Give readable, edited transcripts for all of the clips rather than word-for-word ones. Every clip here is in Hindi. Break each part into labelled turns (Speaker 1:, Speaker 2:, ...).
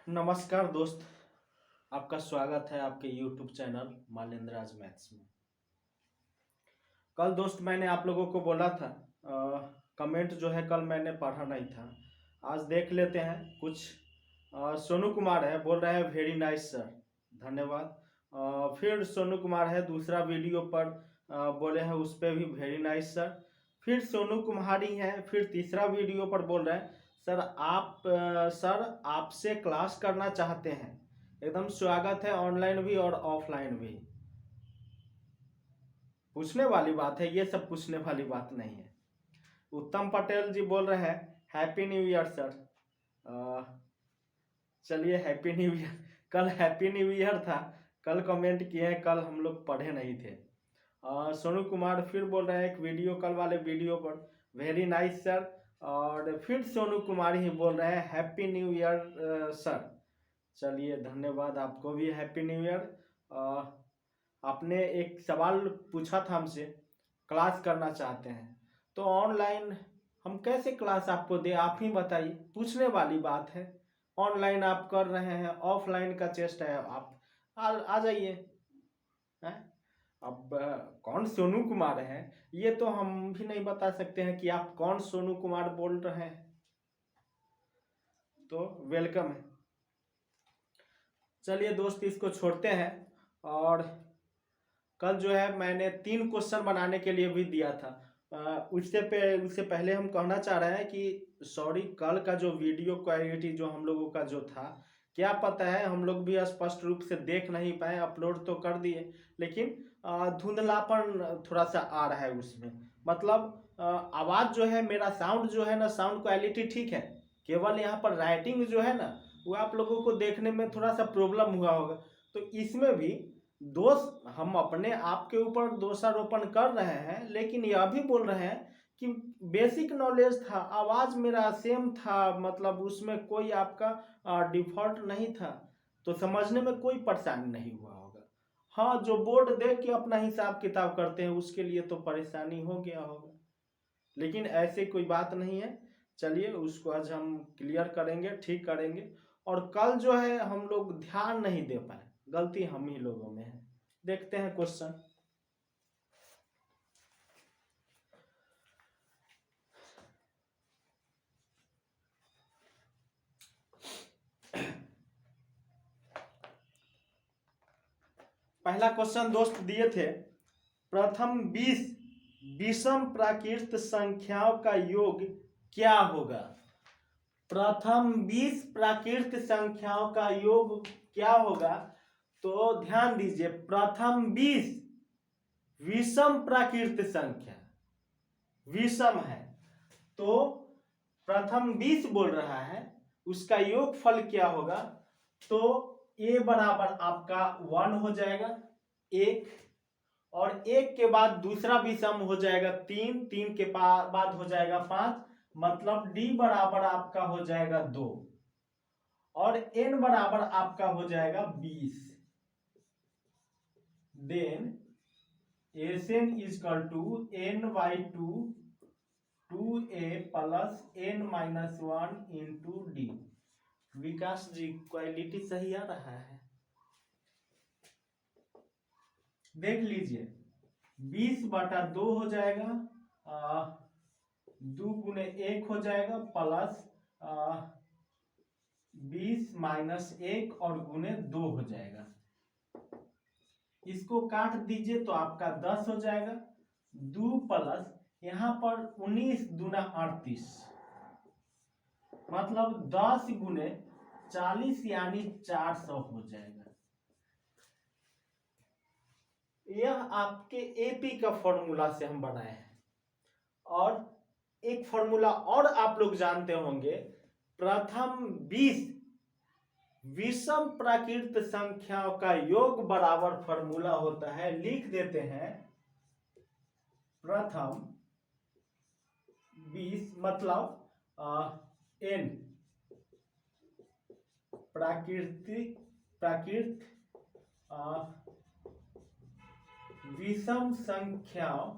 Speaker 1: नमस्कार दोस्त। आपका स्वागत है आपके YouTube चैनल मालेंद्राज मैथ्स में। कल दोस्त मैंने आप लोगों को बोला था, कमेंट जो है कल मैंने पढ़ा नहीं था। आज देख लेते हैं कुछ। सोनू कुमार है, बोल रहे हैं वेरी नाइस सर, धन्यवाद। फिर सोनू कुमार है दूसरा वीडियो पर, बोले हैं उस पर भी वेरी नाइस सर। फिर सोनू कुमारी है, फिर तीसरा वीडियो पर बोल रहे हैं सर आपसे क्लास करना चाहते हैं। एकदम स्वागत है, ऑनलाइन भी और ऑफलाइन भी। पूछने वाली बात है, ये सब पूछने वाली बात नहीं है। उत्तम पटेल जी बोल रहे हैं हैप्पी न्यू ईयर सर। चलिए हैप्पी न्यू ईयर। कल हैप्पी न्यू ईयर था, कल कमेंट किए हैं, कल हम लोग पढ़े नहीं थे। सोनू कुमार फिर बोल रहे हैं एक वीडियो, कल वाले वीडियो पर वेरी नाइस सर। और फिर सोनू कुमार ही बोल रहे हैं हैप्पी न्यू ईयर सर। चलिए धन्यवाद, आपको भी हैप्पी न्यू ईयर। आपने एक सवाल पूछा था हमसे, क्लास करना चाहते हैं तो ऑनलाइन हम कैसे क्लास आपको दे, आप ही बताइए। पूछने वाली बात है। ऑनलाइन आप कर रहे हैं, ऑफलाइन का चेस्ट है, आप आ जाइए। हैं? अब कौन सोनू कुमार है ये तो हम भी नहीं बता सकते हैं कि आप कौन सोनू कुमार बोल रहे हैं। तो वेलकम है। चलिए दोस्त इसको छोड़ते हैं। और कल जो है मैंने 3 क्वेश्चन बनाने के लिए भी दिया था। उससे पहले हम कहना चाह रहे हैं कि सॉरी, कल का जो वीडियो क्वालिटी जो हम लोगों का जो था, क्या पता है हम लोग भी स्पष्ट रूप से देख नहीं पाए। अपलोड तो कर दिए लेकिन धुंधलापन थोड़ा सा आ रहा है उसमें। मतलब आवाज़ जो है, मेरा साउंड जो है ना, साउंड क्वालिटी ठीक है, केवल यहाँ पर राइटिंग जो है ना वो आप लोगों को देखने में थोड़ा सा प्रॉब्लम हुआ होगा। तो इसमें भी दोष हम अपने आप के ऊपर दोषारोपण कर रहे हैं, लेकिन यह भी बोल रहे हैं कि बेसिक नॉलेज था, आवाज़ मेरा सेम था, मतलब उसमें कोई आपका डिफॉल्ट नहीं था, तो समझने में कोई परेशानी नहीं हुआ होगा। हाँ, जो बोर्ड देख के अपना हिसाब किताब करते हैं उसके लिए तो परेशानी हो गया होगा, लेकिन ऐसे कोई बात नहीं है। चलिए उसको आज हम क्लियर करेंगे, ठीक करेंगे। और कल जो है हम लोग ध्यान नहीं दे पाए, गलती हम ही लोगों में है। देखते हैं क्वेश्चन। पहला क्वेश्चन दोस्त दिए थे, प्रथम 20 विषम प्राकृत संख्याओं का योग क्या होगा। प्रथम 20 प्राकृत संख्याओं का योग क्या होगा। तो ध्यान दीजिए, प्रथम 20 विषम प्राकृत संख्या, विषम है तो प्रथम 20 बोल रहा है, उसका योगफल क्या होगा। तो a बराबर आपका 1 हो जाएगा, 1, और 1 के बाद दूसरा विषम हो जाएगा 3, 3 के बाद हो जाएगा 5, मतलब d बराबर आपका हो जाएगा 2, और n बराबर आपका हो जाएगा 20। Then Sn is equal to n/2 2a plus n-1 into D. Vikas ji quality सही आ रहा है, देख लीजिए। 20/2 हो जाएगा, 2 गुने 1 हो जाएगा, प्लस 20 माइनस 1 और गुने 2 हो जाएगा। इसको काट दीजिए तो आपका 10 हो जाएगा। 2 प्लस यहाँ पर 19 दूना 38, मतलब 10 गुने 40 यानी 400 हो जाएगा। यह आपके एपी का फॉर्मूला से हम बनाए हैं। और एक फॉर्मूला और आप लोग जानते होंगे, प्रथम 20 विषम प्राकृत संख्याओं का योग बराबर फॉर्मूला होता है, लिख देते हैं। प्रथम 20 मतलब n प्राकृत विषम संख्याओं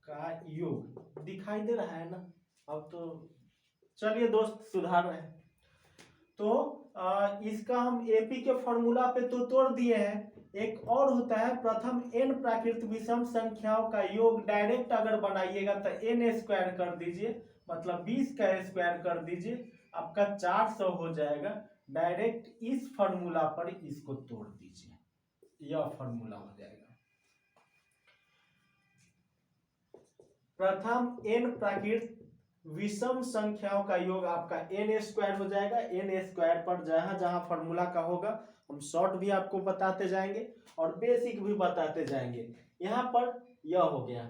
Speaker 1: का योग। दिखाई दे रहा है ना अब तो। चलिए दोस्त सुधार रहे हैं। तो इसका हम एपी के फॉर्मूला पे तो तोड़ दिए हैं। एक और होता है प्रथम n प्राकृत विषम संख्याओं का योग, डायरेक्ट अगर बनाइएगा तो n स्क्वायर कर दीजिए, मतलब 20 का स्क्वायर कर दीजिए, आपका 400 हो जाएगा। डायरेक्ट इस फॉर्मूला पर इसको तोड़ दीजिए, यह फॉर्मूला हो जाएगा। प्रथम n प्राकृत विषम संख्याओं का योग आपका n स्क्वायर हो जाएगा। n स्क्वायर पर जहां जहां फॉर्मूला का होगा हम शॉर्ट भी आपको बताते जाएंगे और बेसिक भी बताते जाएंगे। यहां पर यह हो गया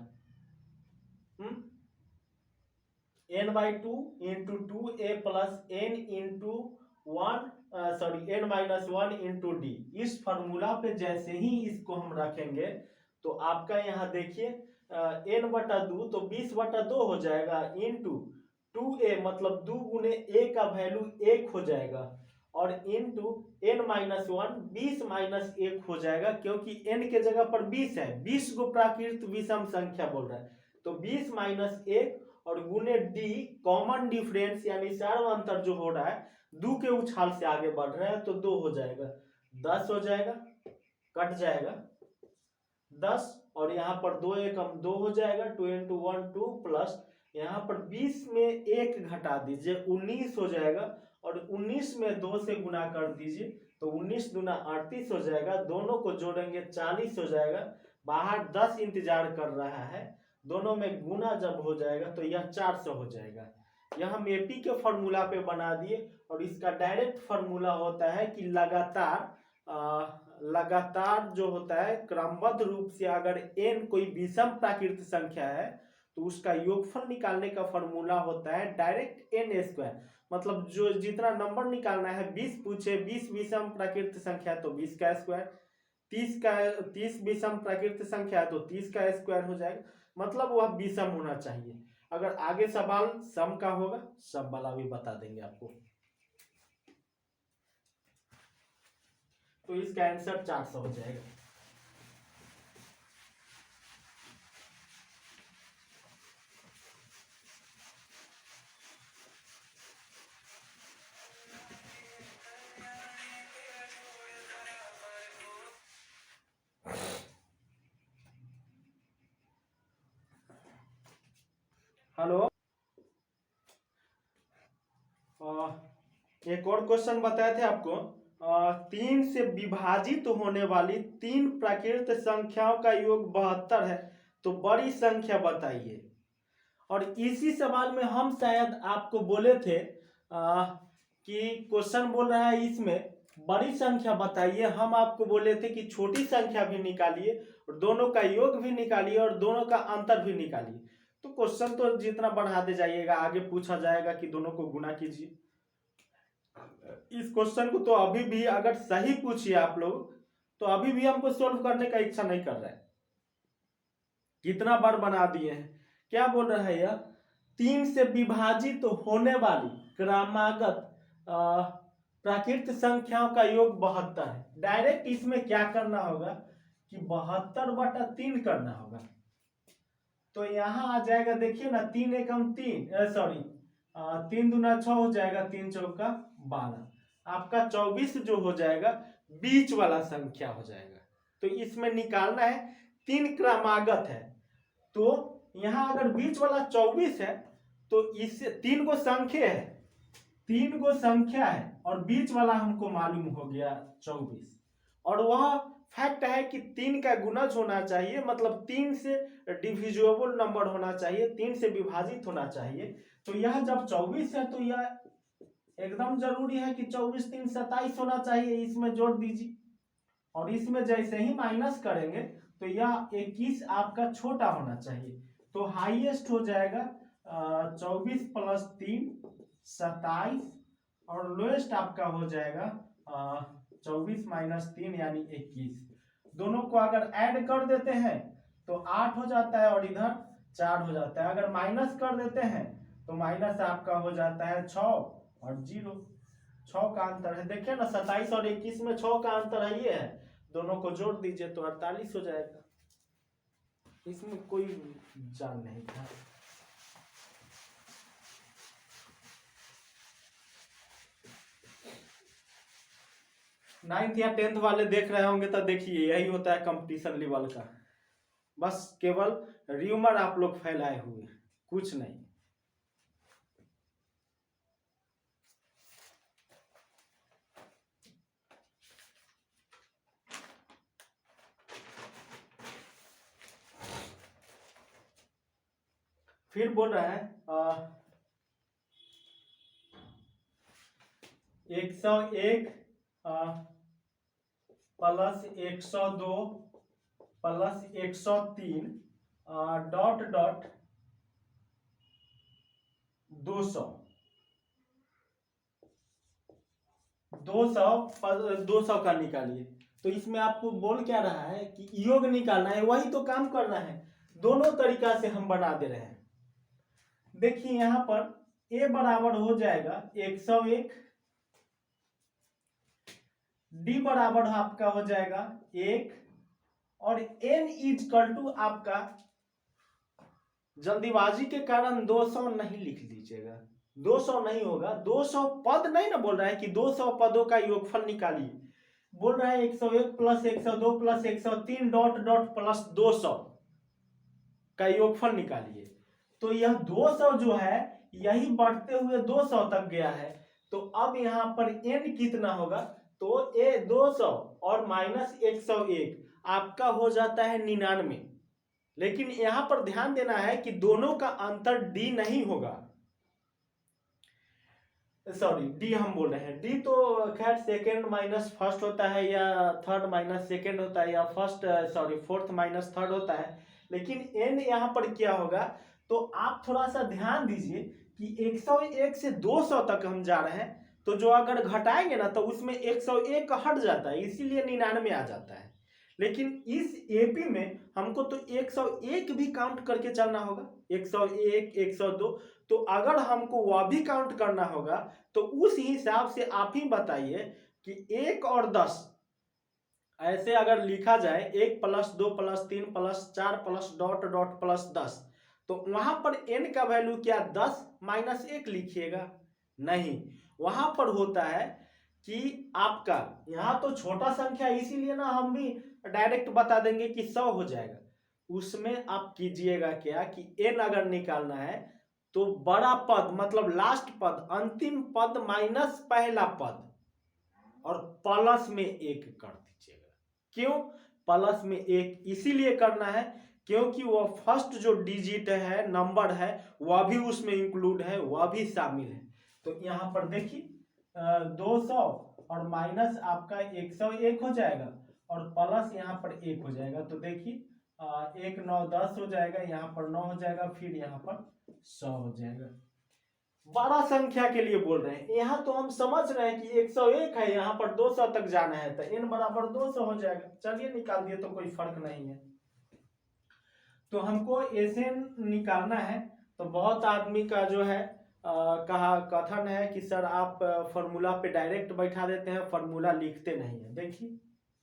Speaker 1: n/2 into 2a plus n into 1 n-1 into D. इस फॉर्मूला पे जैसे ही इसको हम रखेंगे तो आपका यहाँ देखिए n/2 तो 20/2 हो जाएगा, इंटू 2a मतलब 2 गुने a का वैल्यू 1 हो जाएगा, और इंटू n-1 20 माइनस 1 हो जाएगा, क्योंकि n के जगह पर 20 है, 20 को प्राकृत विषम संख्या बोल रहा है, तो 20 माइनस 1 और गुने डी, कॉमन डिफरेंस यानी सार्व अंतर जो हो रहा है, 2 के उछाल से आगे बढ़ रहा है तो 2 हो जाएगा, 10 हो जाएगा, कट जाएगा 10, और यहाँ पर 2 एकम 2 हो जाएगा, 2 इंटू 1 2 प्लस यहाँ पर 20 में 1 घटा दीजिए 19 हो जाएगा, और 19 में 2 से गुना कर दीजिए तो 19 दूना 38 हो जाएगा, दोनों को जोड़ेंगे 40 हो जाएगा, बाहर 10 इंतजार कर रहा है, दोनों में गुना जब हो जाएगा तो यह 400 हो जाएगा। यह हम एपी के फॉर्मूला पे बना दिए, और इसका डायरेक्ट फॉर्मूला होता है कि लगातार जो होता है क्रमबद्ध रूप से अगर n कोई विषम प्राकृत संख्या है तो उसका योगफल निकालने का फॉर्मूला होता है डायरेक्ट n स्क्वायर, मतलब जो जितना नंबर निकालना है 20 पूछे, 20 विषम प्राकृत संख्या तो 20 का स्क्वायर, 30 विषम प्राकृत संख्या तो 30 का स्क्वायर हो जाएगा, मतलब वह विषम होना चाहिए। अगर आगे सवाल सम का होगा सब वाला भी बता देंगे आपको। तो इसका आंसर 400 हो जाएगा। हेलो, एक और क्वेश्चन बताए थे आपको, 3 से विभाजित होने वाली 3 प्राकृत संख्याओं का योग 72 है, तो बड़ी संख्या बताइए। और इसी सवाल में हम शायद आपको बोले थे कि क्वेश्चन बोल रहा है इसमें बड़ी संख्या बताइए, हम आपको बोले थे कि छोटी संख्या भी निकालिए और दोनों का योग भी निकालिए और दोनों का अंतर भी निकालिए। तो क्वेश्चन तो जितना बढ़ाते जाइएगा आगे पूछा जाएगा कि दोनों को गुना कीजिए। इस क्वेश्चन को तो अभी भी अगर सही पूछिए आप लोग तो अभी भी हमको सोल्व करने का इच्छा नहीं कर रहा है, कितना बार बना दिए हैं। क्या बोल रहा है यह, 3 से विभाजित होने वाली क्रमागत प्राकृत संख्याओं का योग 72 है। डायरेक्ट इसमें क्या करना होगा कि 72/3 करना होगा, तो यहां आ जाएगा, देखिए ना 3 एकम 3 सॉरी 3 दूना 6 हो जाएगा, 3 चौका 12, आपका 24 जो हो जाएगा बीच वाला संख्या हो जाएगा। तो इसमें निकालना है, 3 क्रमागत है, तो यहां अगर बीच वाला 24 है तो इससे 3 को संख्या है, 3 को संख्या है और बीच वाला हमको मालूम हो गया 24, और वह फैक्ट है कि 3 का गुणज होना चाहिए, मतलब 3 से डिविजिबल नंबर होना चाहिए, 3 से विभाजित होना चाहिए। तो यह जब 24 है तो यह एकदम जरूरी है कि 24 3 27 होना चाहिए, इसमें जोड़ दीजिए, और इसमें जैसे ही माइनस करेंगे तो यह 21 आपका छोटा होना चाहिए, तो हाईएस्ट हो जाएगा 24 प्लस 3 27, और लोएस्ट आपका हो जाएगा 24 माइनस 3 यानी 21। दोनों को अगर ऐड कर देते हैं तो 8 हो जाता है और इधर 4 हो जाता है, अगर माइनस कर देते हैं तो माइनस आपका हो जाता है 6 और 0, 6 का अंतर है, देखिए ना 27 और 21 में 6 का अंतर है, ये है, दोनों को जोड़ दीजिए तो 48 हो जाएगा, इसमें कोई जान नहीं था। 9th या 10th वाले देख रहे होंगे तो देखिए यही होता है कंपटीशन लेवल का। बस केवल र्यूमर आप लोग फैलाए हुए हैं, कुछ नहीं। फिर बोल रहे हैं 101 प्लस 102 प्लस 103 डॉट डॉट 200 200 का निकालिए। तो इसमें आपको बोल क्या रहा है कि योग निकालना है, वही तो काम करना है। दोनों तरीका से हम बना दे रहे हैं। देखिए यहां पर a बराबर हो जाएगा 101, d बराबर आपका हो जाएगा 1 और n इजकल टू आपका, जल्दीबाजी के कारण 200 नहीं लिख लीजिएगा, 200 नहीं होगा, 200 पद नहीं ना बोल रहा है कि 200 पदों का योगफल निकालिए, बोल रहा है 101 plus 102 plus 103 dot dot plus 200 का योगफल निकालिए। तो यह 200 जो है यही बढ़ते हुए 200 तक गया है। तो अब यहां पर n कितना होगा, तो a 200 और माइनस 101 आपका हो जाता है 99। लेकिन यहां पर ध्यान देना है कि दोनों का अंतर d नहीं होगा, सॉरी डी हम बोल रहे हैं, डी तो खैर सेकेंड माइनस फर्स्ट होता है या थर्ड माइनस सेकेंड होता है या first sorry fourth minus third होता है। लेकिन एन यहाँ पर क्या होगा, तो आप थोड़ा सा ध्यान दीजिए कि 101 से 200 तक हम जा रहे हैं, तो जो अगर घटाएंगे ना तो उसमें 101 हट जाता है, इसीलिए 99 आ जाता है। लेकिन इस एपी में हमको तो 101 भी काउंट करके चलना होगा, 101 102, तो अगर हमको वह भी काउंट करना होगा तो उस हिसाब से आप ही बताइए कि 1 और 10 ऐसे अगर लिखा जाए 1 plus 2 plus 3 plus 4 plus dot dot plus 10, तो वहां पर n का वैल्यू क्या 10 माइनस 1 लिखिएगा, नहीं, वहां पर होता है कि आपका यहां तो छोटा संख्या, इसीलिए ना हम भी डायरेक्ट बता देंगे कि 100 हो जाएगा। उसमें आप कीजिएगा क्या कि n अगर निकालना है तो बड़ा पद मतलब लास्ट पद, अंतिम पद माइनस पहला पद और प्लस में 1 कर दीजिएगा। क्यों प्लस में 1 इसीलिए करना है क्योंकि वह फर्स्ट जो डिजिट है, नंबर है, वह भी उसमें इंक्लूड है, वह भी शामिल है। तो यहाँ पर देखिए 200 और माइनस आपका 101 हो जाएगा और प्लस यहाँ पर 1 हो जाएगा। तो देखिए 1 9 10 हो जाएगा, यहाँ पर 9 हो जाएगा, फिर यहाँ पर 100 हो जाएगा। बड़ा संख्या के लिए बोल रहे हैं, यहाँ तो हम समझ रहे हैं कि 101 है, यहाँ पर 200 तक जाना है, तो n बराबर 200 हो जाएगा। चलिए निकाल दिए तो कोई फर्क नहीं है। तो हमको एसएन निकालना है। तो बहुत आदमी का जो है कहा कथन है कि सर आप फॉर्मूला पे डायरेक्ट बैठा देते हैं, फॉर्मूला लिखते नहीं है। देखिए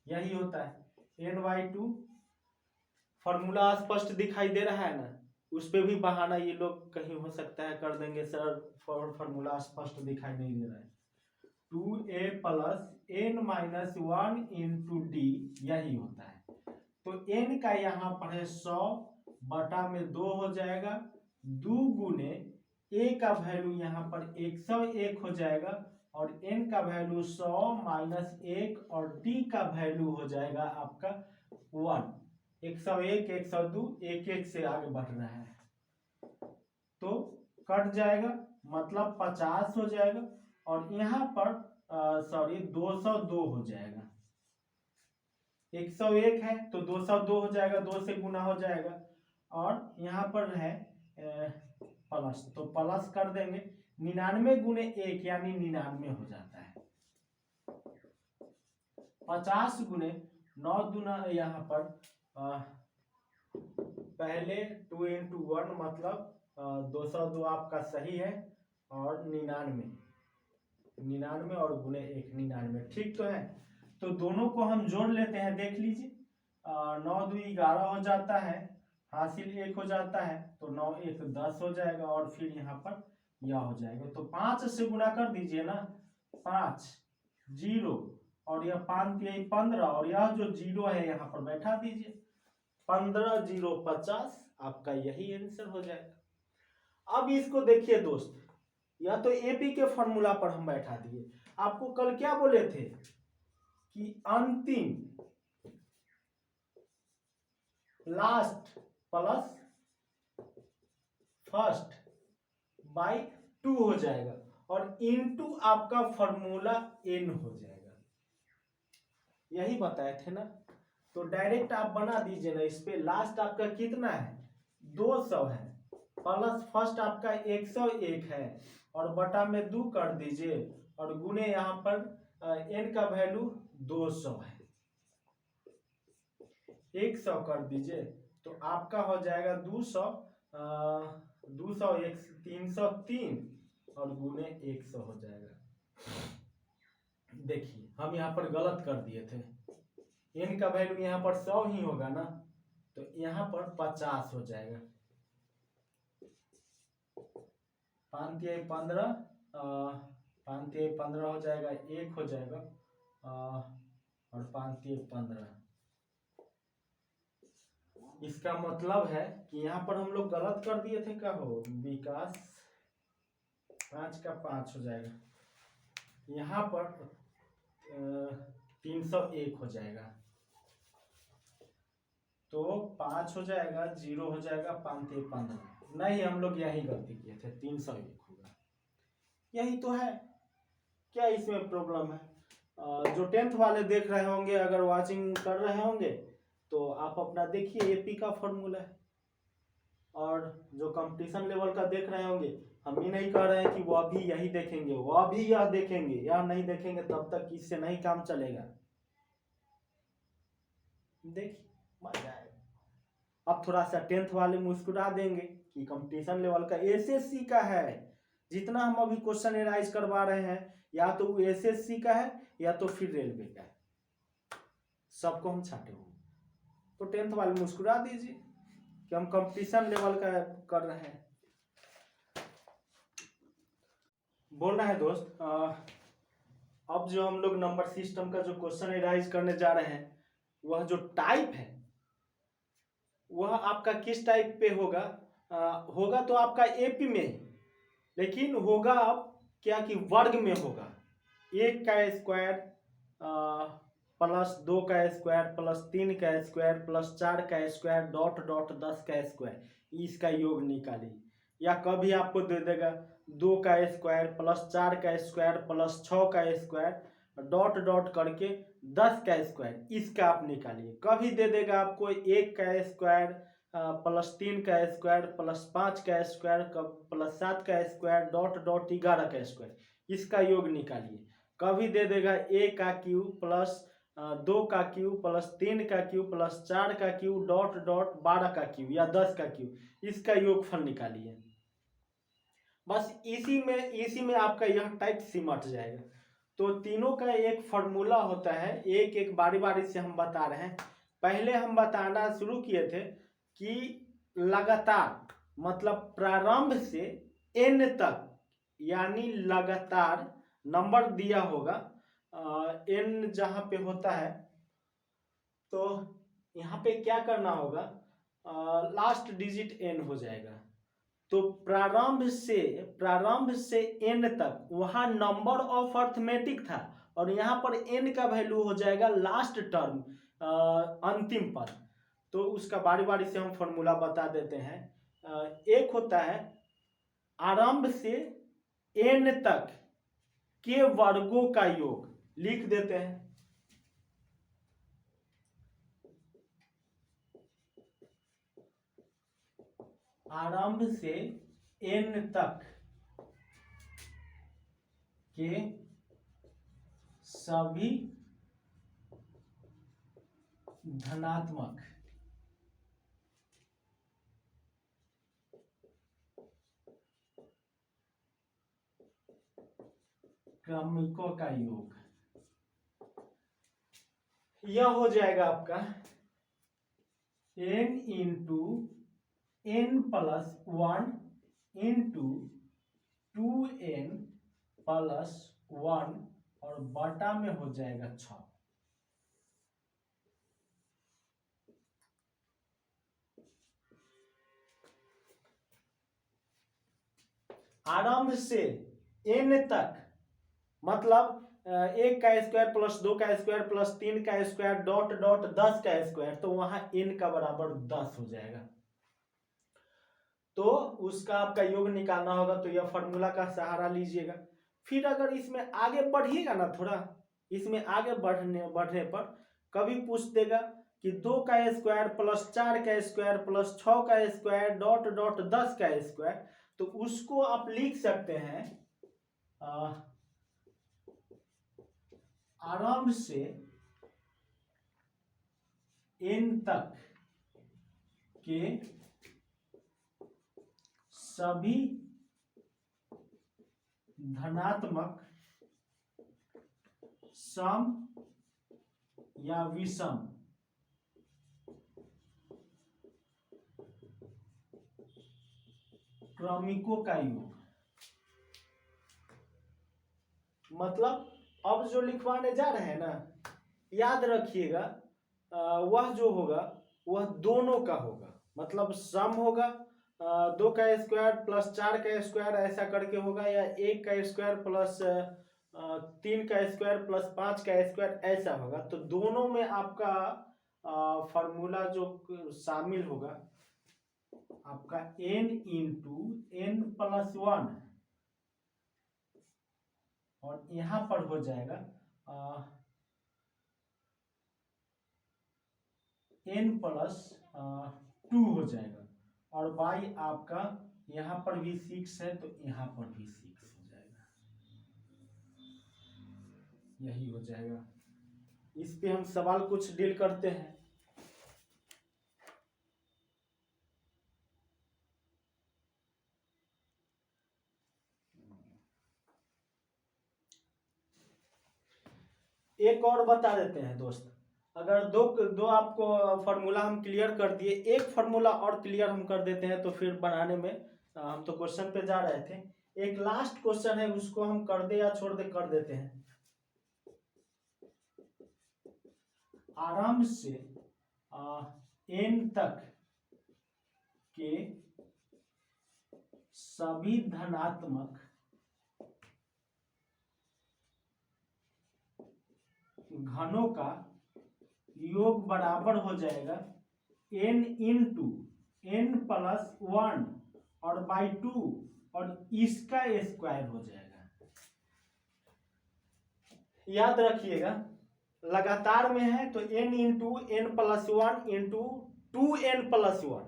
Speaker 1: यही होता है n/2, फॉर्मूला स्पष्ट दिखाई दे रहा है ना, उस पे भी बहाना ये लोग कहीं हो सकता है कर देंगे, सर फॉर्मूला स्पष्ट दिखाई नहीं दे रहा है। 2a plus n minus 1 into D, यही होता है। तो n का यहाँ पर है 100 बटा में 2 हो जाएगा, 2 गुने a का वैल्यू यहाँ पर 101 हो जाएगा और n का वैल्यू 100 माइनस 1 और d का वैल्यू हो जाएगा आपका 1। 101 102 1 से आगे बढ़ रहा है तो कट जाएगा, मतलब 50 हो जाएगा और यहाँ पर सॉरी 202 हो जाएगा। 101 है तो 202 हो जाएगा, 2 से गुना हो जाएगा और यहाँ पर है प्लस, तो प्लस कर देंगे, 99 गुने 1 यानी 99 हो जाता है। 50 गुने 9 दूना, यहाँ पर पहले 2 इंटू 1 मतलब 202 आपका सही है और 99 और गुने 1 99, ठीक तो है। तो दोनों को हम जोड़ लेते हैं, देख लीजिए 9 2 11 हो जाता है, हासिल 1 हो जाता है, तो 9 1 10 हो जाएगा और फिर यहाँ पर यह हो जाएगा। तो 5 से गुना कर दीजिए ना, 5 0 और यह 5 3 15 और यह जो जीरो है यहाँ पर बैठा दीजिए। 15 0 50, आपका यही आंसर हो जाएगा। अब इसको देखिए दोस्त, या तो एपी के फॉर्मूला पर हम बैठा दिए। आपको कल क्या बोले थे कि अंतिम लास्ट प्लस फर्स्ट बाई 2 हो जाएगा और इनटू आपका फॉर्मूला n हो जाएगा। यही बताए थे ना, तो डायरेक्ट आप बना दीजिए ना। इस पे लास्ट आपका कितना है 200 है, प्लस फर्स्ट आपका 101 है और बटा में 2 कर दीजिए और गुने यहाँ पर n का वैल्यू 200 है, 100 कर दीजिए तो आपका हो जाएगा 200 200 303 और गुने 100 हो जाएगा। देखिए हम यहाँ पर गलत कर दिए थे, n का वैल्यू यहाँ पर 100 ही होगा ना, तो यहाँ पर 50 हो जाएगा। 5 3 15 5 3 15 हो जाएगा, 1 हो जाएगा और 5 3 15। इसका मतलब है कि यहाँ पर हम लोग गलत कर दिए थे। क्या हो विकास 5 का 5 हो जाएगा, यहाँ पर 301 हो जाएगा, तो 5 हो जाएगा, 0 हो जाएगा, 5 3 15। नहीं, हम लोग यही गलती किए थे, 301 होगा। यही तो है, क्या इसमें प्रॉब्लम है? जो 10th वाले देख रहे होंगे, अगर वाचिंग कर रहे होंगे तो आप अपना देखिए, एपी का फॉर्मूला है। और जो कंपटीशन लेवल का देख रहे होंगे, हम ही नहीं कह रहे हैं कि वह भी यही देखेंगे, वह भी यह देखेंगे, यह नहीं देखेंगे तब तक इससे नहीं काम चलेगा। देखिए मजा आएगा। अब थोड़ा सा 10th वाले मुस्कुरा देंगे कि कंपटीशन लेवल का एसएससी का है। जितना हम अभी क्वेश्चन एनालाइज करवा रहे हैं, या तो वो एसएससी का है या तो फिर रेलवे का है, सबको हम छाटे होंगे। तो 10th वाले मुस्कुरा दीजिए कि हम कंपटीशन लेवल का कर रहे हैं। बोलना है दोस्त, अब जो हम लोग नंबर सिस्टम का जो क्वेश्चन एनालाइज करने जा रहे हैं, वह जो टाइप है वह आपका किस टाइप पे होगा? होगा तो आपका एपी में, लेकिन होगा अब क्या कि वर्ग में होगा। 1 का स्क्वायर प्लस 2 का स्क्वायर प्लस 3 का स्क्वायर प्लस 4 का स्क्वायर डॉट डॉट 10 का स्क्वायर, इसका योग निकालिए। या कभी आपको दे देगा 2 का स्क्वायर प्लस 4 का स्क्वायर प्लस 6 का स्क्वायर डॉट डॉट करके 10 का स्क्वायर, इसका आप निकालिए। कभी दे देगा आपको 1 का स्क्वायर प्लस 3 का स्क्वायर प्लस 5 का स्क्वायर प्लस 7 का स्क्वायर डॉट डॉट 11 का स्क्वायर, इसका योग निकालिए। कभी दे देगा a का क्यूब प्लस 2 का क्यूब प्लस 3 का क्यूब प्लस 4 का क्यूब डॉट डॉट 12 का क्यूब या 10 का क्यूब, इसका योगफल निकालिए। बस इसी में आपका यह टाइप सिमट जाएगा। तो तीनों का एक फॉर्मूला होता है, एक एक बारी बारी से हम बता रहे हैं। पहले हम बताना शुरू किए थे कि लगातार मतलब प्रारंभ से n तक, यानी लगातार नंबर दिया होगा n जहां पे होता है, तो यहाँ पे क्या करना होगा, लास्ट डिजिट n हो जाएगा। तो प्रारंभ से n तक वहां नंबर ऑफ अर्थमेटिक था और यहाँ पर n का वैल्यू हो जाएगा लास्ट टर्म, अंतिम पद। तो उसका बारी बारी से हम फॉर्मूला बता देते हैं। एक होता है आरंभ से n तक के वर्गों का योग, लिख देते हैं। आरंभ से n तक के सभी धनात्मक क्रमिकों का योग, यह हो जाएगा आपका n into n plus 1 into 2n plus 1 और बटा में हो जाएगा 6। आरंभ से n तक मतलब 1 का स्क्वायर प्लस 2 का स्क्वायर प्लस 3 का स्क्वायर डॉट डॉट 10 का स्क्वायर, तो वहां n का बराबर 10 हो जाएगा। तो उसका आपका योग निकालना होगा, तो यह फॉर्मूला का सहारा लीजिएगा। फिर अगर इसमें आगे बढ़िएगा ना, थोड़ा इसमें आगे बढ़ने पर कभी पूछ देगा कि 2 का स्क्वायर प्लस 4 का स्क्वायर प्लस 6 का स्क्वायर डॉट डॉट 10 का स्क्वायर, तो उसको आप लिख सकते हैं आरंभ से n तक के सभी धनात्मक सम या विषम क्रमिकों का योग। मतलब अब जो लिखवाने जा रहे हैं ना, याद रखिएगा वह जो होगा वह दोनों का होगा। मतलब सम होगा 2 का स्क्वायर प्लस 4 का स्क्वायर ऐसा करके होगा, या 1 का स्क्वायर प्लस 3 का स्क्वायर प्लस 5 का स्क्वायर ऐसा होगा। तो दोनों में आपका फॉर्मूला जो शामिल होगा आपका n इंटू n प्लस 1, और यहां पर हो जाएगा n प्लस 2 हो जाएगा, और y आपका यहाँ पर भी 6 है तो यहाँ पर भी 6 हो जाएगा। यही हो जाएगा। इस पे हम सवाल कुछ डील करते हैं। एक और बता देते हैं दोस्त, अगर दो आपको फार्मूला हम क्लियर कर दिए, एक फार्मूला और क्लियर हम कर देते हैं तो फिर बनाने में हम तो क्वेश्चन पे जा रहे थे। एक लास्ट क्वेश्चन है, उसको हम कर दे या छोड़ दे कर देते हैं। आरंभ से n तक के सभी धनात्मक घनों का योग बराबर हो जाएगा n इंटू n प्लस 1 और बाई 2 और इसका स्क्वायर हो जाएगा। याद रखिएगा लगातार में है तो n into n plus 1 into 2n plus 1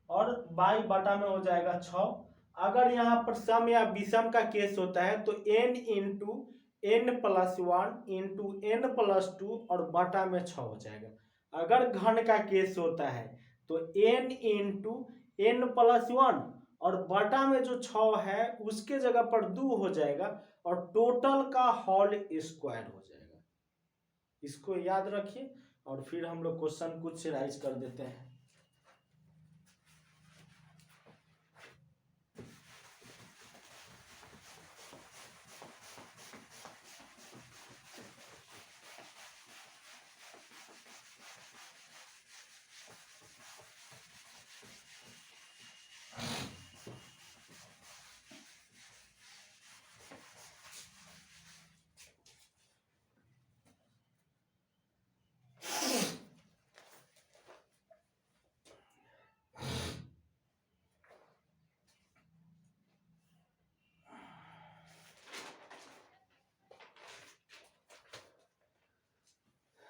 Speaker 1: और बाई बटा में हो जाएगा 6। अगर यहाँ पर सम या विषम का केस होता है तो n into n plus 1 into n plus 2 और बटा में 6 हो जाएगा। अगर घन का केस होता है तो n इंटू n प्लस 1 और बटा में जो 6 है उसके जगह पर 2 हो जाएगा और टोटल का होल स्क्वायर हो जाएगा। इसको याद रखिए और फिर हम लोग क्वेश्चन कुछ से राइज कर देते हैं।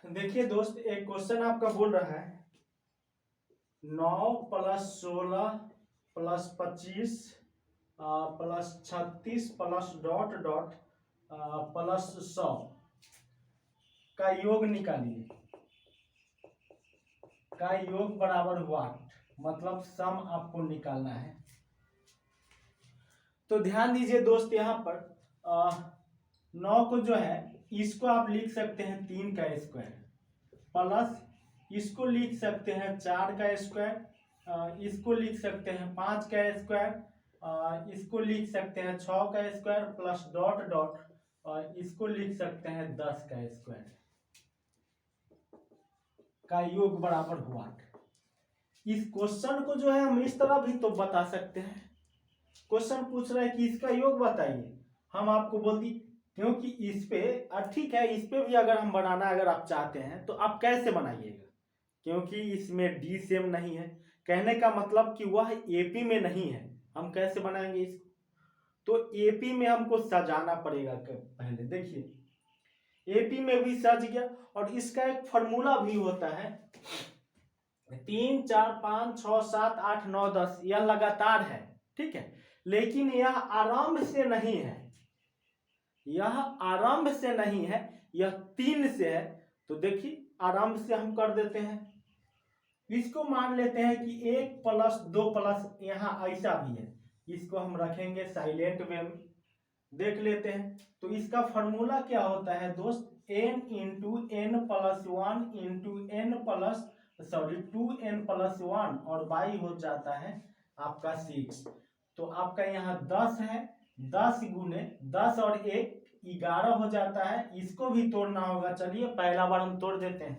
Speaker 1: देखिए दोस्त, एक क्वेश्चन आपका बोल रहा है 9 plus 16 plus 25 plus 36 plus dot dot plus 100 का योग निकालिए। का योग बराबर व्हाट, मतलब सम आपको निकालना है। तो ध्यान दीजिए दोस्त, यहाँ पर 9 को जो है इसको आप लिख सकते हैं 3 का स्क्वायर प्लस इसको लिख सकते हैं 4 का स्क्वायर, इसको लिख सकते हैं 5 का स्क्वायर, इसको लिख सकते हैं 6 का स्क्वायर प्लस डॉट डॉट और इसको लिख सकते हैं 10 का स्क्वायर का योग बराबर हुआ। इस क्वेश्चन को जो है हम इस तरह भी तो बता सकते हैं। क्वेश्चन पूछ रहा है कि इसका योग बताइए, हम आपको बोल दी, क्योंकि इस पे ठीक है, इस पे भी अगर हम बनाना अगर आप चाहते हैं तो आप कैसे बनाइएगा, क्योंकि इसमें डी सेम नहीं है। कहने का मतलब कि वह एपी में नहीं है, हम कैसे बनाएंगे इसको, तो एपी में हमको सजाना पड़ेगा। पहले देखिए एपी में भी सज गया, और इसका एक फॉर्मूला भी होता है 3 4 5 6 7 8 9 10, यह लगातार है, ठीक है, लेकिन यह आरंभ से नहीं है, यह आरंभ से नहीं है, यह 3 से है। तो देखिए आरंभ से हम कर देते हैं, इसको मान लेते हैं कि 1 प्लस 2 प्लस, यहाँ ऐसा भी है, इसको हम रखेंगे साइलेंट वे में, देख लेते हैं। तो इसका फॉर्मूला क्या होता है दोस्त, n into N plus 1 into N plus 2n+1 और बाई हो जाता है आपका 6। तो आपका यहाँ 10 है, 10 गुने 10 और 1 11 हो जाता है। इसको भी तोड़ना होगा, चलिए पहला बार हम तोड़ देते हैं।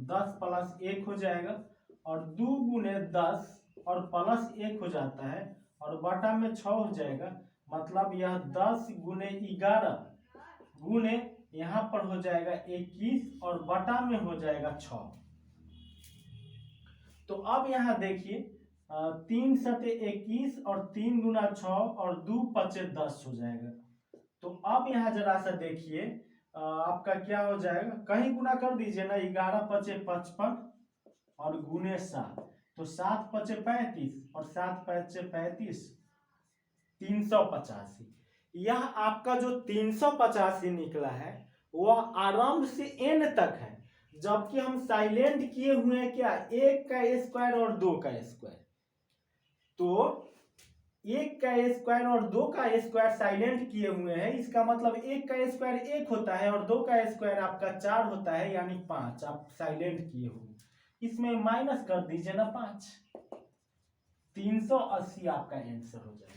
Speaker 1: 10 प्लस 1 हो जाएगा, और 2 गुने 10 और प्लस 1 हो जाता है, और बटा में 6 हो जाएगा। मतलब यह 10 गुने 11 गुने यहाँ पर हो जाएगा 21 और बटा में हो जाएगा 6। तो अब यहाँ देखिए 3 सते 21 और 3 गुना 6 और 2 पचे 10 हो जाएगा। तो अब यहाँ जरा सा देखिए आपका क्या हो जाएगा, कहीं गुना कर दीजिए ना, 11 पचे 55 और गुने 7, तो 7 पचे 35 और 7 पचे 35, 385। यह आपका जो 385 निकला है वह आरंभ से एन तक है, जबकि हम साइलेंट किए हुए हैं क्या, 1 का स्क्वायर और 2 का स्क्वायर। तो 1 का स्क्वायर और 2 का स्क्वायर साइलेंट किए हुए हैं, इसका मतलब 1 का स्क्वायर 1 होता है और 2 का स्क्वायर आपका 4 होता है, यानी 5 आप साइलेंट किए हुए। इसमें माइनस कर दीजिए ना 5, 380 आपका आंसर हो जाएगा।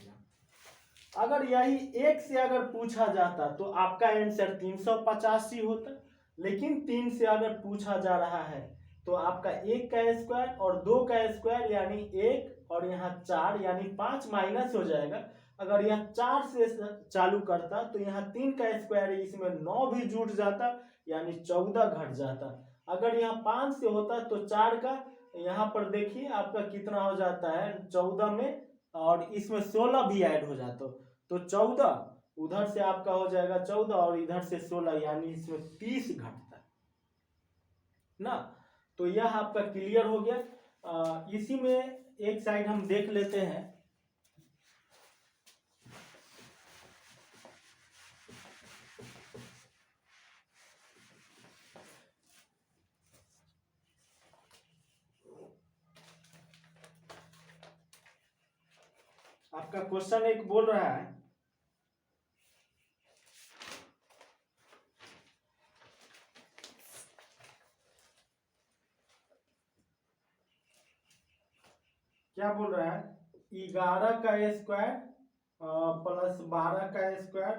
Speaker 1: अगर यही 1 से अगर पूछा जाता तो आपका आंसर 385 होता, लेकिन 3 से अगर पूछा जा रहा है तो आपका 1 का स्क्वायर और 2 का स्क्वायर यानी 1 और यहाँ 4 यानी 5 माइनस हो जाएगा। अगर यह 4 से चालू करता तो यहाँ 3 का स्क्वायर, इसमें 9 भी जुड़ जाता यानी 14 घट जाता। अगर यहाँ 5 से होता तो 4 का यहाँ पर देखिए आपका कितना हो जाता है 14 में, और इसमें 16 भी ऐड हो जाता, तो 14 उधर से आपका हो जाएगा 14 और इधर से 16, यानी इसमें 30 घटता है ना। तो यह आपका क्लियर हो गया। इसी में एक साइड हम देख लेते हैं। आपका क्वेश्चन एक बोल रहा है क्या बोल रहा है, 11 का स्क्वायर प्लस 12 का स्क्वायर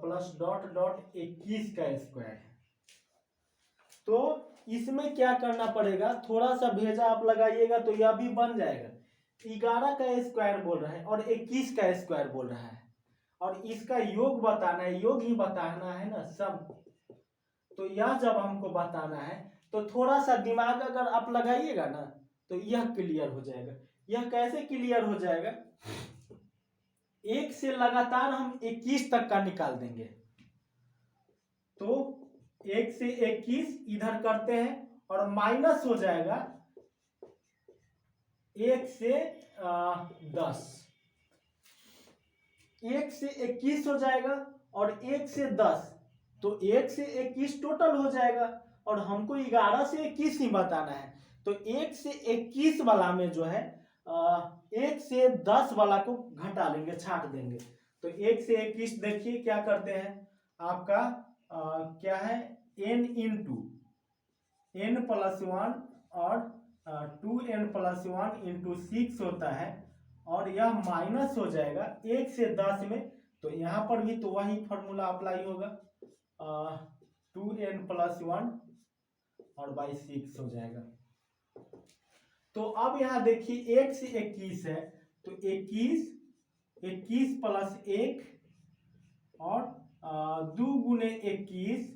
Speaker 1: प्लस डॉट डॉट 21 का स्क्वायर। तो इसमें क्या करना पड़ेगा, थोड़ा सा भेजा आप लगाइएगा तो यह भी बन जाएगा। 11 का स्क्वायर बोल रहा है और 21 का स्क्वायर बोल रहा है, और इसका योग बताना है, योग ही बताना है ना सब। तो यह जब हमको बताना है तो थोड़ा सा दिमाग अगर आप लगाइएगा ना तो यह क्लियर हो जाएगा। यह कैसे क्लियर हो जाएगा, 1 से लगातार हम 21 तक का निकाल देंगे। तो 1 से 21 इधर करते हैं और माइनस हो जाएगा 1 से 10, 1 से 21 हो जाएगा और 1 से 10, तो 1 से 21 टोटल हो जाएगा, और हमको 11 से 21 ही बताना है। तो 1 से 21 वाला में जो है 1 से 10 वाला को घटा लेंगे, छाट देंगे। तो 1 से 21 देखिए क्या करते हैं, आपका क्या है, n इंटू n प्लस 1 और 2n+1 इंटू 6 होता है, और यह माइनस हो जाएगा 1 से 10 में तो यहाँ पर भी तो वही फॉर्मूला अप्लाई होगा, 2n+1 और बाई 6 हो जाएगा। तो अब यहाँ देखिए 1 से 21 है, तो 21 21+1 और 2 गुने 21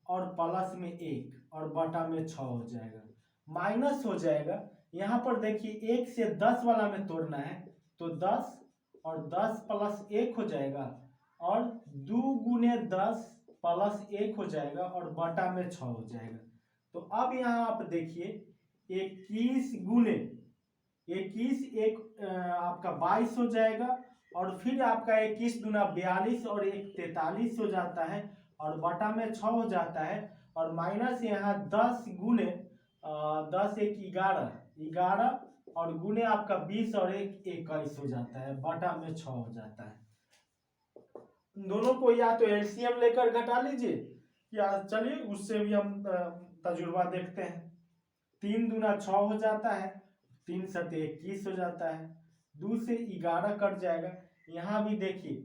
Speaker 1: और प्लस में 1 और बटा में 6 हो जाएगा, माइनस हो जाएगा। यहाँ पर देखिए 1 से 10 वाला में तोड़ना है, तो 10 और 10+1 हो जाएगा और 2 गुने 10 प्लस 1 हो जाएगा और बटा में 6 हो जाएगा। तो अब यहाँ आप देखिए 21 गुने 21 आपका 22 हो जाएगा और फिर आपका 21 दूना 42 और 1 43 हो जाता है और बटा में 6 हो जाता है और माइनस यहाँ 10 गुने 10 1 11 और गुने आपका 20 और 1 21 हो जाता है, बटा में 6 हो जाता है। दोनों को या तो एलसीएम लेकर घटा लीजिए या चलिए उससे भी हम तजुर्बा देखते हैं। 3 दूना 6 हो जाता है, 3 सते 21 हो जाता है, 2 से 11 कट जाएगा। यहाँ भी देखिए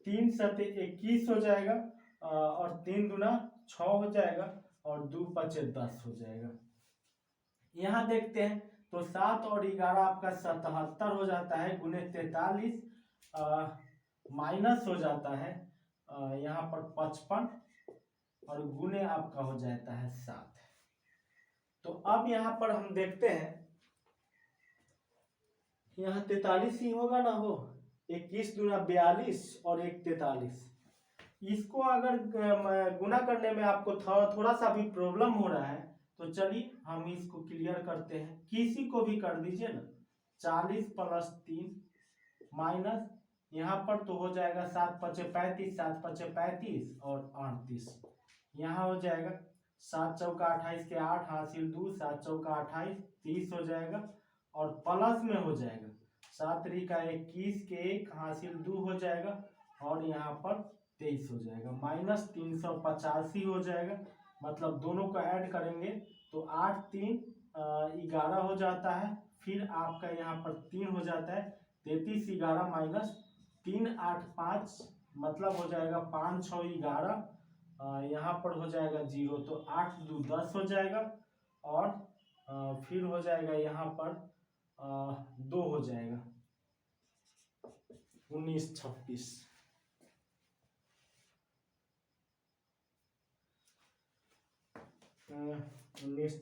Speaker 1: 3 सते 21 हो जाएगा और 3 दूना 6 हो जाएगा और 2 पचे 10 हो जाएगा। यहाँ देखते हैं तो 7 और 11 आपका 77 हो जाता है, गुने 43 माइनस हो जाता है यहाँ पर 55 और गुने आपका हो जाता है 7। तो अब यहाँ पर हम देखते हैं यहाँ 43 ही होगा ना, हो 21 दूना 42 और 1 43। इसको अगर गुना करने में आपको थोड़ा सा भी प्रॉब्लम हो रहा है तो चलिए हम इसको क्लियर करते हैं, किसी को भी कर दीजिए ना। 40 + 3 माइनस यहाँ पर तो हो जाएगा 7 पचे 35, 7 पचे 35 और 38। यहाँ हो जाएगा 7 चौका 28 के 8 हासिल 2, 7 चौका 28 30 हो जाएगा और प्लस में हो जाएगा 7 त्रिका 21 के 1 हासिल 2 हो जाएगा और यहाँ पर 23 हो जाएगा, माइनस 385 हो जाएगा। मतलब दोनों को ऐड करेंगे तो 8 3 11 हो जाता है, फिर आपका यहाँ पर 3 हो जाता है, 33 11 माइनस 3 8 5 मतलब हो जाएगा 5 6 11, यहाँ पर हो जाएगा 0, तो 8 2 10 हो जाएगा और फिर हो जाएगा यहाँ पर 2 हो जाएगा 19 26। 19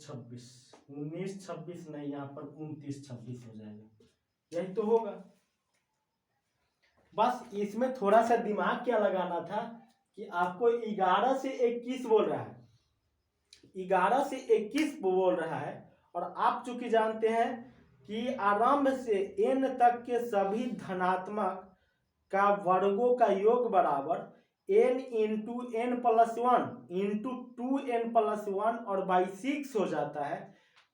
Speaker 1: 26 नहीं, यहाँ पर 29 26 हो जाएगा, यही तो होगा। बस इसमें थोड़ा सा दिमाग क्या लगाना था कि आपको 11 से 21 बोल रहा है, 11 से 21 बोल रहा है और आप चूंकि जानते हैं कि आरंभ से n तक के सभी धनात्मक का वर्गों का योग बराबर n into n+1 into 2n+1 और बाई 6 हो जाता है।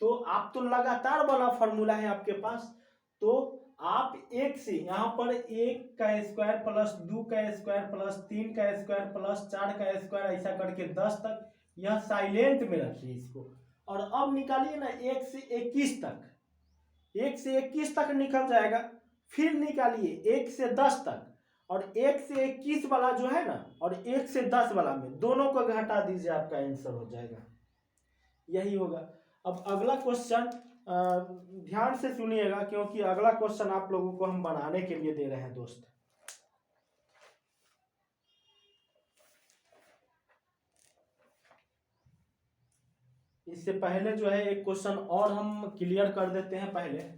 Speaker 1: तो आप तो लगातार वाला फॉर्मूला है आपके पास, तो आप एक से यहाँ पर 1 का स्क्वायर प्लस 2 का स्क्वायर प्लस 3 का स्क्वायर प्लस 4 का स्क्वायर ऐसा करके 10 तक यह साइलेंट में रखिए इसको और अब निकालिए ना 1 से 21 तक, 1 से 21 तक निकल जाएगा, फिर निकालिए 1 से 10 तक और 1 से 21 वाला जो है ना और 1 से 10 वाला में दोनों को घटा दीजिए, आपका आंसर हो जाएगा, यही होगा। अब अगला क्वेश्चन ध्यान से सुनिएगा क्योंकि अगला क्वेश्चन आप लोगों को हम बनाने के लिए दे रहे हैं दोस्त। इससे पहले जो है एक क्वेश्चन और हम क्लियर कर देते हैं पहले।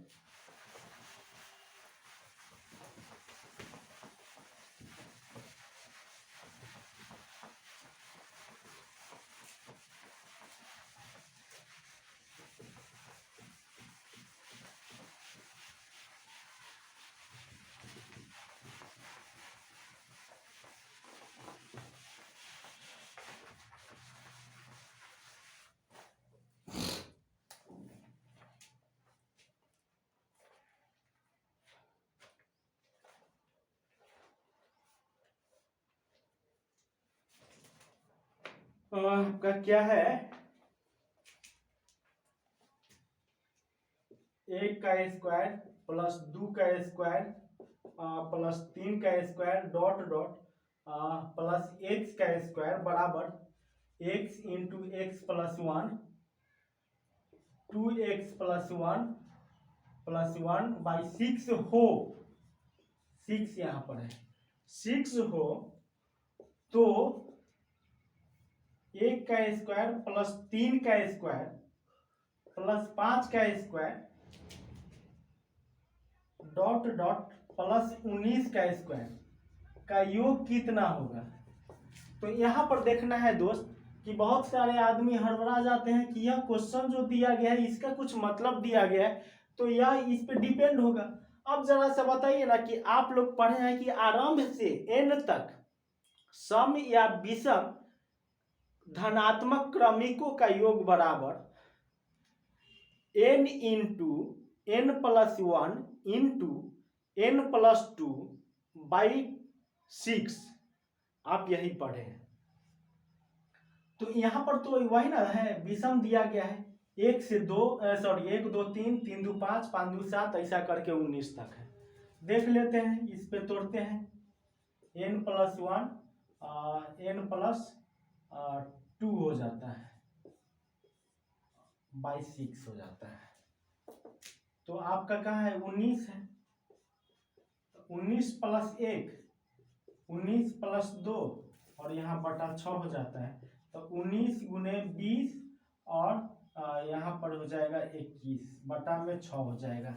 Speaker 1: आपका क्या है, 1 का स्क्वायर प्लस 2 का स्क्वायर प्लस 3 का square dot dot plus x का स्क्वायर बराबर x into x plus one, 2x plus one by 6 हो, 6 यहाँ पर है, 6 हो तो 1 का स्क्वायर प्लस 3 का स्क्वायर प्लस 5 का स्क्वायर डॉट डॉट प्लस 19 का स्क्वायर का योग कितना होगा। तो यहाँ पर देखना है दोस्त कि बहुत सारे आदमी हड़बड़ा जाते हैं कि यह क्वेश्चन जो दिया गया है इसका कुछ मतलब दिया गया है, तो यह इस पे डिपेंड होगा। अब जरा सा बताइए ना कि आप लोग पढ़े हैं कि आरंभ से एन तक सम या विषम धनात्मक क्रमिकों का योग बराबर n into n plus one into n plus two by 6, आप यही पढ़े हैं। तो यहाँ पर तो वही ना है, विषम दिया गया है, 1 से 2 सॉरी 1 2 3 3 2 5 5 2 7 ऐसा करके 19 तक है। देख लेते हैं, इस पे तोड़ते हैं, n plus one n plus 2 हो जाता है बाई 6 हो जाता है। तो आपका कहाँ है, 19 है, 19 प्लस 1 19 प्लस 2 और यहाँ बटा 6 हो जाता है। तो 19 गुने 20 और यहाँ पर हो जाएगा 21 बटा में 6 हो जाएगा,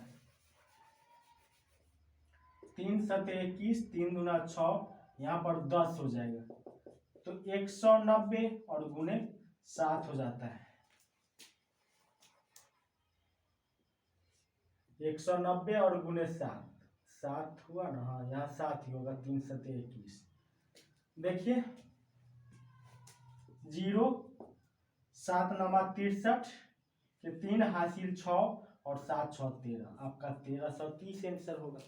Speaker 1: 3 7 21 3 दूना 6, यहाँ पर 10 हो जाएगा। तो 190 और गुने 7 हो जाता है, 190 और गुने 7 7 हुआ ना, हाँ यहाँ 7 ही होगा, 3 7 21। देखिए 0 7 नमा 63 के 3 हासिल 6 और 7 6 13, आपका 1330 आंसर होगा।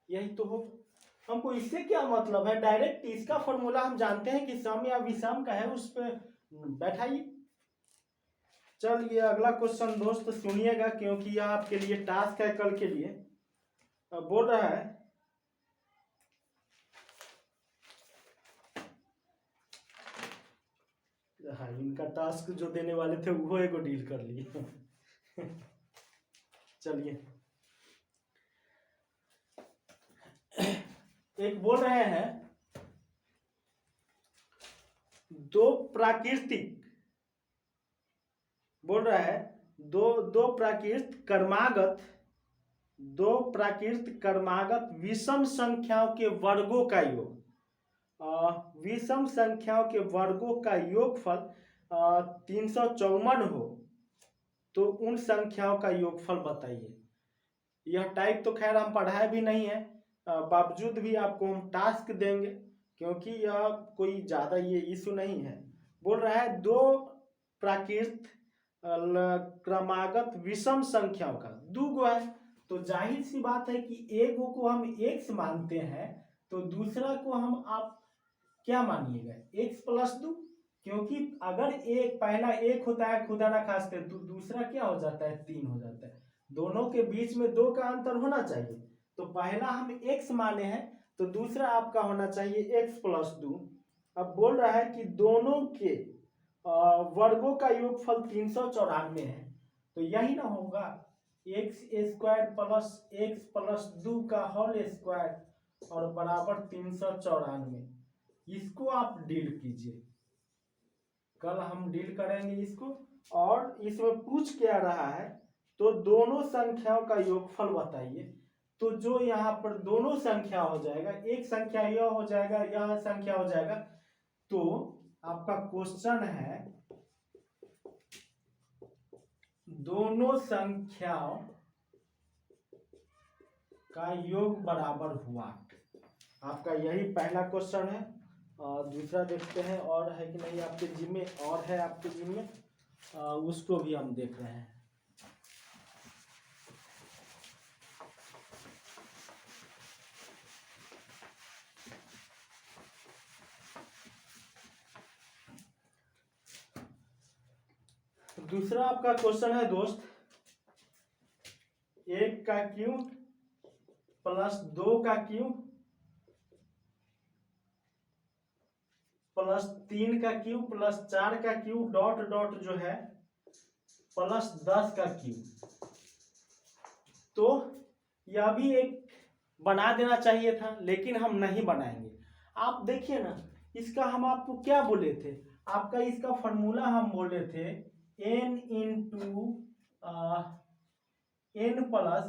Speaker 1: यही तो हो, हमको इससे क्या मतलब है, डायरेक्ट इसका फॉर्मूला हम जानते हैं कि सम या विषम का है, उस पर बैठाइए। चलिए अगला क्वेश्चन दोस्त सुनिएगा, क्योंकि यह आपके लिए टास्क है कल के लिए। बोल रहा है हाँ, इनका टास्क जो देने वाले थे वो एगो डील कर लिए। चलिए एक बोल रहे हैं, दो प्राकृतिक बोल रहा है दो प्राकृत क्रमागत विषम संख्याओं के वर्गों का योग, विषम संख्याओं के वर्गों का योगफल 354 हो तो उन संख्याओं का योगफल बताइए। यह टाइप तो खैर हम पढ़ाए भी नहीं है, बावजूद भी आपको हम टास्क देंगे, क्योंकि यह कोई ज़्यादा ये इशू नहीं है। बोल रहा है दो प्राकृत क्रमागत विषम संख्याओं का दो गो है, तो जाहिर सी बात है कि एक को हम x मानते हैं तो दूसरा को हम आप क्या मानिएगा, x प्लस 2, क्योंकि अगर एक पहला एक होता है खुदा ना खास्ते तो दूसरा क्या हो जाता है 3 हो जाता है, दोनों के बीच में 2 का अंतर होना चाहिए। तो पहला हम x माने हैं तो दूसरा आपका होना चाहिए x प्लस 2। अब बोल रहा है कि दोनों के वर्गों का योगफल 394 है, तो यही ना होगा x square plus x plus 2 का होल स्क्वायर और बराबर 394। इसको आप डील कीजिए, कल हम डील करेंगे इसको। और इसमें पूछ क्या रहा है, तो दोनों संख्याओं का योगफल बताइए। तो जो यहाँ पर दोनों संख्या हो जाएगा, एक संख्या यह हो जाएगा, यह संख्या हो जाएगा, तो आपका क्वेश्चन है दोनों संख्याओं का योग बराबर हुआ, आपका यही पहला क्वेश्चन है। दूसरा देखते हैं और है कि नहीं आपके जिम्मे, और है आपके जिम्मे, उसको भी हम देख रहे हैं। दूसरा आपका क्वेश्चन है दोस्त, 1 का क्यूब प्लस 2 का क्यूब प्लस 3 का क्यूब प्लस 4 का क्यूब डॉट डॉट जो है प्लस 10 का क्यूब। तो यह भी एक बना देना चाहिए था, लेकिन हम नहीं बनाएंगे। आप देखिए ना, इसका हम आपको क्या बोले थे, आपका इसका फॉर्मूला हम बोले थे n इंटू n प्लस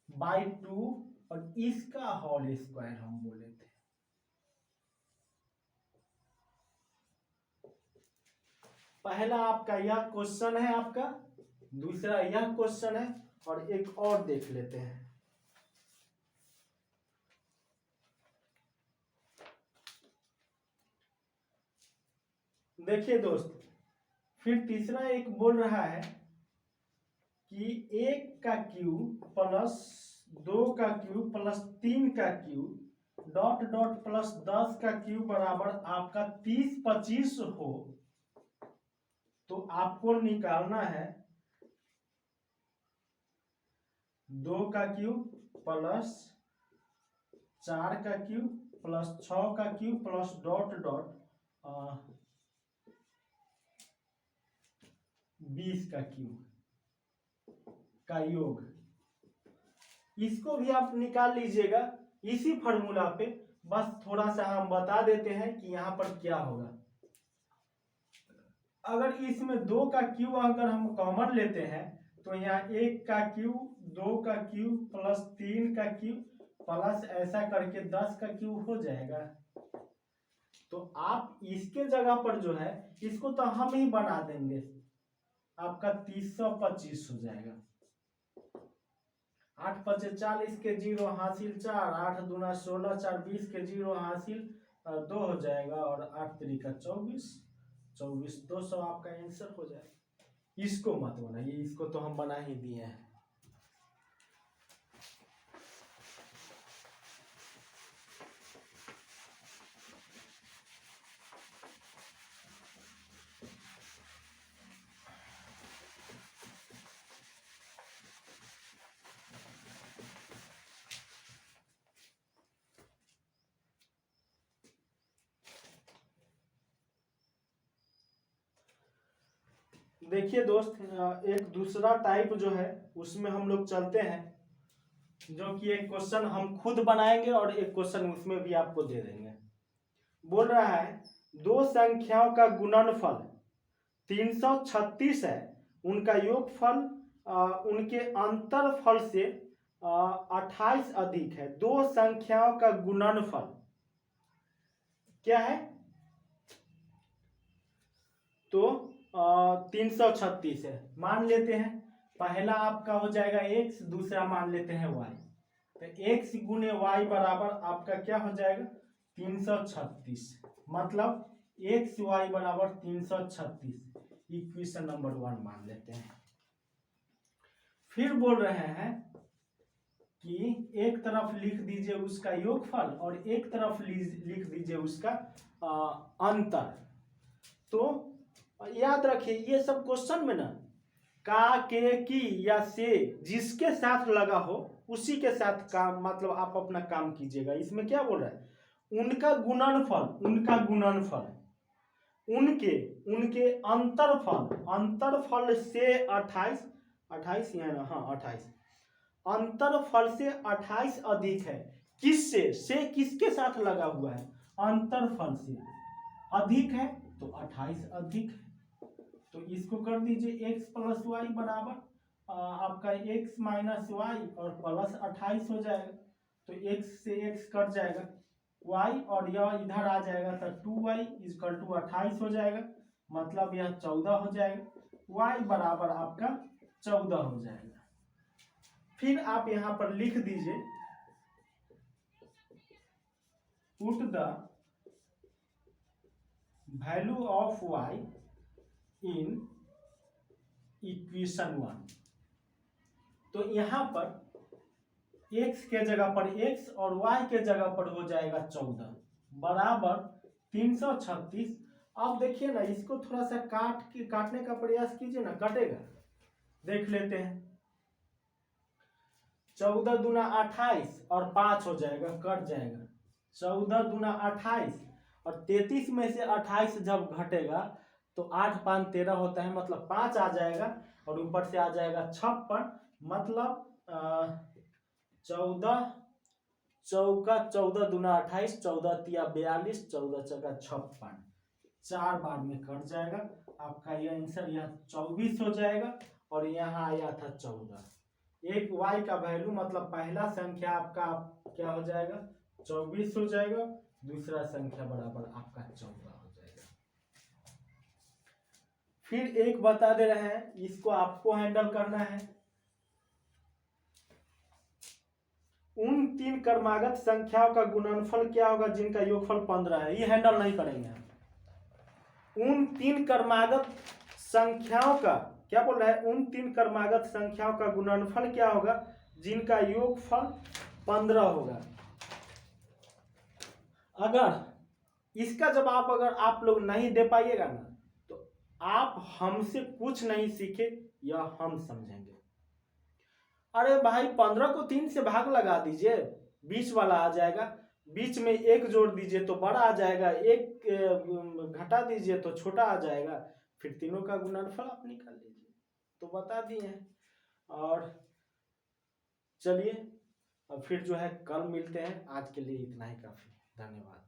Speaker 1: 1/2 और इसका होल स्क्वायर हम बोले थे। पहला आपका यह क्वेश्चन है, आपका दूसरा यह क्वेश्चन है, और एक और देख लेते हैं। देखिए दोस्त, फिर तीसरा एक बोल रहा है कि 1 का क्यूब प्लस 2 का क्यूब प्लस 3 का क्यूब डॉट डॉट प्लस 10 का क्यूब बराबर आपका 30 25 हो, तो आपको निकालना है 2 का क्यूब प्लस 4 का क्यूब प्लस 6 का क्यूब प्लस डॉट डॉट 20 का क्यूब का योग। इसको भी आप निकाल लीजिएगा इसी फॉर्मूला पे। बस थोड़ा सा हम बता देते हैं कि यहाँ पर क्या होगा। अगर इसमें 2 का क्यूब अगर हम कॉमन लेते हैं तो यहाँ 1 का क्यूब 2 का क्यूब प्लस 3 का क्यूब प्लस ऐसा करके 10 का क्यूब हो जाएगा। तो आप इसके जगह पर जो है इसको तो हम ही बना देंगे, आपका 325 हो जाएगा। 8 पचे 40 के 0 हासिल 4, 8 दूना 16, 4 20 के 0 हासिल 2 हो जाएगा, और 8 तरीका 24, 200 आपका आंसर हो जाएगा। इसको मत बनाइए, इसको तो हम बना ही दिए हैं। देखिए दोस्त, एक दूसरा टाइप जो है उसमें हम लोग चलते हैं, जो कि एक क्वेश्चन हम खुद बनाएंगे और एक क्वेश्चन उसमें भी आपको दे देंगे। बोल रहा है दो संख्याओं का गुणनफल 336 है, उनका योगफल उनके अंतरफल से 28 अधिक है। दो संख्याओं का गुणनफल क्या है? तो 336 है। मान लेते हैं पहला आपका हो जाएगा x, दूसरा मान लेते हैं y। तो x गुने y बराबर आपका क्या हो जाएगा? 336। मतलब x y बराबर 336, इक्वेशन नंबर 1 मान लेते हैं। फिर बोल रहे हैं कि एक तरफ लिख दीजिए उसका योगफल और एक तरफ लिख दीजिए उसका अंतर। तो याद रखिए ये सब क्वेश्चन में ना का, के, की या से जिसके साथ लगा हो उसी के साथ काम, मतलब आप अपना काम कीजिएगा। इसमें क्या बोल रहा है? उनका गुणनफल, उनका गुणनफल उनके अंतरफल से 28 है ना, हाँ 28, अंतरफल से 28 अधिक है। किससे? से किसके साथ लगा हुआ है? अंतरफल से अधिक है, तो 28 अधिक है। तो इसको कर दीजिए x प्लस वाई बराबर आपका x माइनस वाई और प्लस 28 हो जाएगा। तो x से x कट जाएगा, y और यह इधर आ जाएगा, तो 2y इक्वल टू 28 हो जाएगा। मतलब यह 14 हो जाएगा। y बराबर आपका 14 हो जाएगा। फिर आप यहां पर लिख दीजिए put the value of y in equation 1। तो यहां पर x के जगह पर x और y के जगह पर हो जाएगा 14 बराबर 336। अब देखिए ना, इसको थोड़ा सा काटने का प्रयास कीजिए ना, कटेगा। देख लेते हैं। 14 दूना 28 और 5 हो जाएगा, कट जाएगा। 14 दूना 28 और 33 में से 28 जब घटेगा तो 8 5 13 होता है, मतलब 5 आ जाएगा और ऊपर से आ जाएगा 56, मतलब 14 चौका 14 दूना 28, 14 तिया 42, 14 चौका 56, 4 बार में कट जाएगा। आपका ये आंसर यह 24 हो जाएगा और यहाँ आया था 14। एक y का वैल्यू मतलब पहला संख्या आपका क्या हो जाएगा, 24 हो जाएगा, दूसरा संख्या बराबर आपका 14 हो जाएगा। फिर एक बता दे रहे हैं, इसको आपको हैंडल करना है। उन 3 क्रमागत संख्याओं का गुणनफल क्या होगा जिनका योगफल 15 है, ये हैंडल नहीं करेंगे हम। उन 3 क्रमागत संख्याओं का क्या बोल रहा है, उन 3 क्रमागत संख्याओं का गुणनफल क्या होगा जिनका योगफल 15 होगा। अगर इसका जवाब अगर आप लोग नहीं दे पाइएगा ना तो आप हमसे कुछ नहीं सीखे, यह हम समझेंगे। अरे भाई 15 को 3 से भाग लगा दीजिए, बीच वाला आ जाएगा, बीच में एक जोड़ दीजिए तो बड़ा आ जाएगा, एक घटा दीजिए तो छोटा आ जाएगा, फिर तीनों का गुणनफल आप निकाल लीजिए। तो बता दिए हैं। और चलिए अब फिर जो है कल मिलते हैं, आज के लिए इतना ही काफी। धन्यवाद।